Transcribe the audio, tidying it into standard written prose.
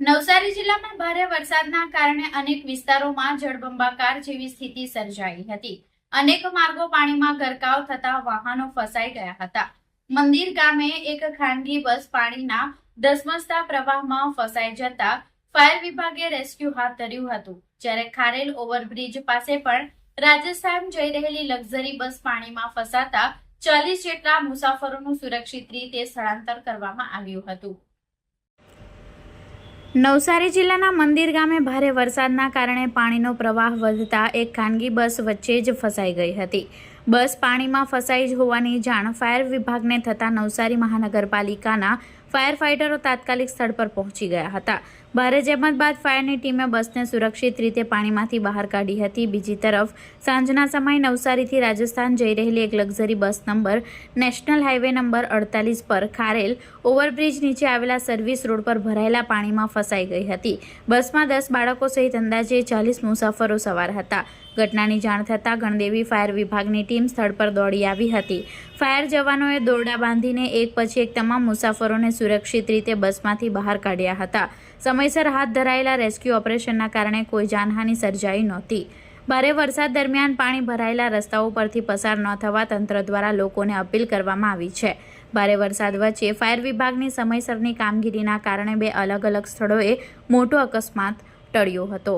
નવસારી જિલ્લામાં ભારે વરસાદના કારણે અનેક વિસ્તારોમાં જળબંબાકાર જેવી સ્થિતિ સર્જાઈ હતી। અનેક માર્ગો પાણીમાં ગરકાવ થતા વાહનો ફસાઈ ગયા હતા। મંદિર ગામે એક ખાનગી બસ પાણીના ધસમસતા પ્રવાહમાં ફસાઈ જતા ફાયર વિભાગે રેસ્ક્યુ હાથ ધર્યું હતું, જ્યારે ખારેલ ઓવરબ્રિજ પાસે પણ રાજસ્થાન જઈ રહેલી લક્ઝરી બસ પાણીમાં ફસાતા 40 જેટલા મુસાફરોનું સુરક્ષિત રીતે સ્થળાંતર કરવામાં આવ્યું હતું। નવસારી જિલ્લાના મંદિર ગામે ભારે વરસાદના કારણે પાણીનો પ્રવાહ વધતા એક ખાનગી બસ વચ્ચે જ ફસાઈ ગઈ હતી। બસ પાણીમાં ફસાઈ હોવાની જાણ ફાયર વિભાગને થતાં નવસારી મહાનગરપાલિકાના ફાયર ફાઇટરો તાત્કાલિક સ્થળ પર પહોંચી ગયા હતા। ભારે જહેમત બાદ ફાયરની ટીમે બસને સુરક્ષિત રીતે પાણીમાંથી બહાર કાઢી હતી। બીજી તરફ સાંજના સમયે નવસારીથી રાજસ્થાન જઈ રહેલી એક luxury bus number national highway number 48 પર ખારેલ ઓવરબ્રિજ નીચે આવેલા સર્વિસ રોડ પર ભરાયેલા પાણીમાં ફસાઈ ગઈ હતી। બસમાં 10 બાળકો સહિત અંદાજે 40 મુસાફરો સવાર હતા। ઘટનાની જાણ થતાં ગણદેવી ફાયર વિભાગની ટીમ સ્થળ પર દોડી આવી હતી। ફાયર જવાનોએ દોરડા બાંધીને એક પછી એક તમામ મુસાફરોને સુરક્ષિત રીતે બસમાંથી બહાર કાઢ્યા હતા। સમયસર હાથ ધરાયેલા રેસ્ક્યુ ઓપરેશનના કારણે કોઈ જાનહાનિ સર્જાઈ નહોતી। ભારે વરસાદ દરમિયાન પાણી ભરાયેલા રસ્તાઓ પરથી પસાર ન થવા તંત્ર દ્વારા લોકોને અપીલ કરવામાં આવી છે। ભારે વરસાદ વચ્ચે ફાયર વિભાગની સમયસરની કામગીરીના કારણે 2 અલગ અલગ સ્થળોએ મોટો અકસ્માત ટળ્યો હતો।